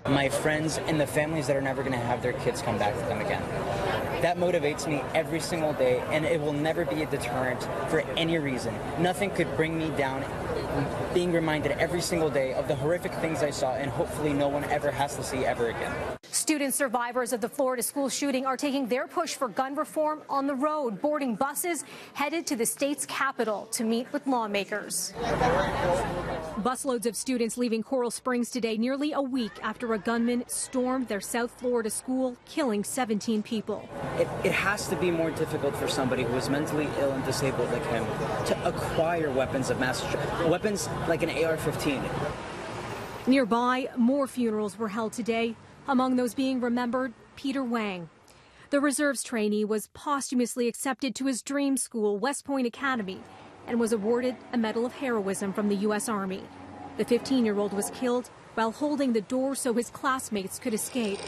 My friends and the families that are never going to have their kids come back to them again. That motivates me every single day, and it will never be a deterrent for any reason. Nothing could bring me down being reminded every single day of the horrific things I saw, and hopefully no one ever has to see ever again. Student survivors of the Florida school shooting are taking their push for gun reform on the road, boarding buses headed to the state's capital to meet with lawmakers. Busloads of students leaving Coral Springs today, nearly a week after a gunman stormed their South Florida school, killing 17 people. It has to be more difficult for somebody who is mentally ill and disabled like him to acquire weapons of mass destruction, weapons like an AR-15. Nearby, more funerals were held today. Among those being remembered, Peter Wang. The reserves trainee was posthumously accepted to his dream school, West Point Academy, and was awarded a Medal of Heroism from the U.S. Army. The 15-year-old was killed while holding the door so his classmates could escape.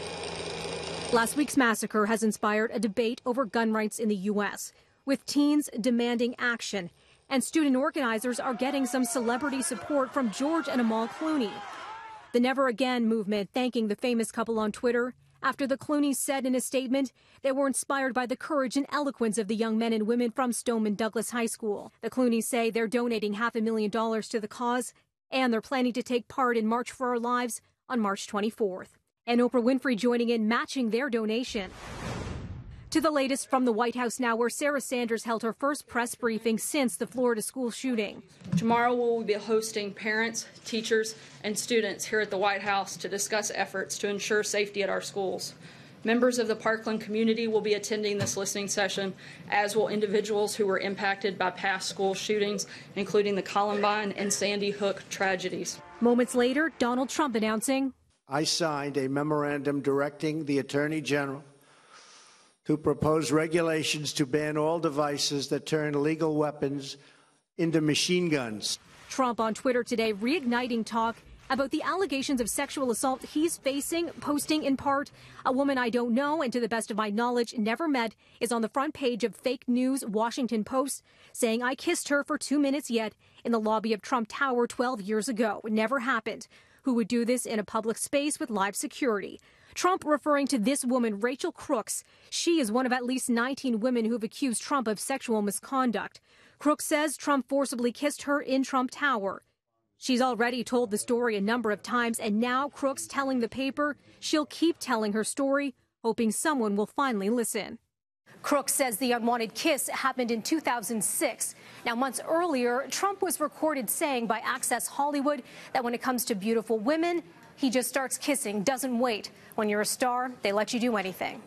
Last week's massacre has inspired a debate over gun rights in the U.S., with teens demanding action, and student organizers are getting some celebrity support from George and Amal Clooney. The Never Again movement thanking the famous couple on Twitter after the Clooneys said in a statement they were inspired by the courage and eloquence of the young men and women from Stoneman Douglas High School. The Clooneys say they're donating $500,000 to the cause, and they're planning to take part in March for Our Lives on March 24th. And Oprah Winfrey joining in, matching their donation. To the latest from the White House now, where Sarah Sanders held her first press briefing since the Florida school shooting. Tomorrow we'll be hosting parents, teachers, and students here at the White House to discuss efforts to ensure safety at our schools. Members of the Parkland community will be attending this listening session, as will individuals who were impacted by past school shootings, including the Columbine and Sandy Hook tragedies. Moments later, Donald Trump announcing, I signed a memorandum directing the Attorney General to propose regulations to ban all devices that turn legal weapons into machine guns. Trump on Twitter today reigniting talk about the allegations of sexual assault he's facing, posting in part, a woman I don't know and to the best of my knowledge never met is on the front page of fake news Washington Post, saying I kissed her for 2 minutes yet in the lobby of Trump Tower 12 years ago. It never happened. Who would do this in a public space with live security? Trump referring to this woman, Rachel Crooks. She is one of at least 19 women who've accused Trump of sexual misconduct. Crooks says Trump forcibly kissed her in Trump Tower. She's already told the story a number of times, and now Crooks telling the paper she'll keep telling her story, hoping someone will finally listen. Crooks says the unwanted kiss happened in 2006. Now, months earlier, Trump was recorded saying by Access Hollywood that when it comes to beautiful women, he just starts kissing, doesn't wait. When you're a star, they let you do anything.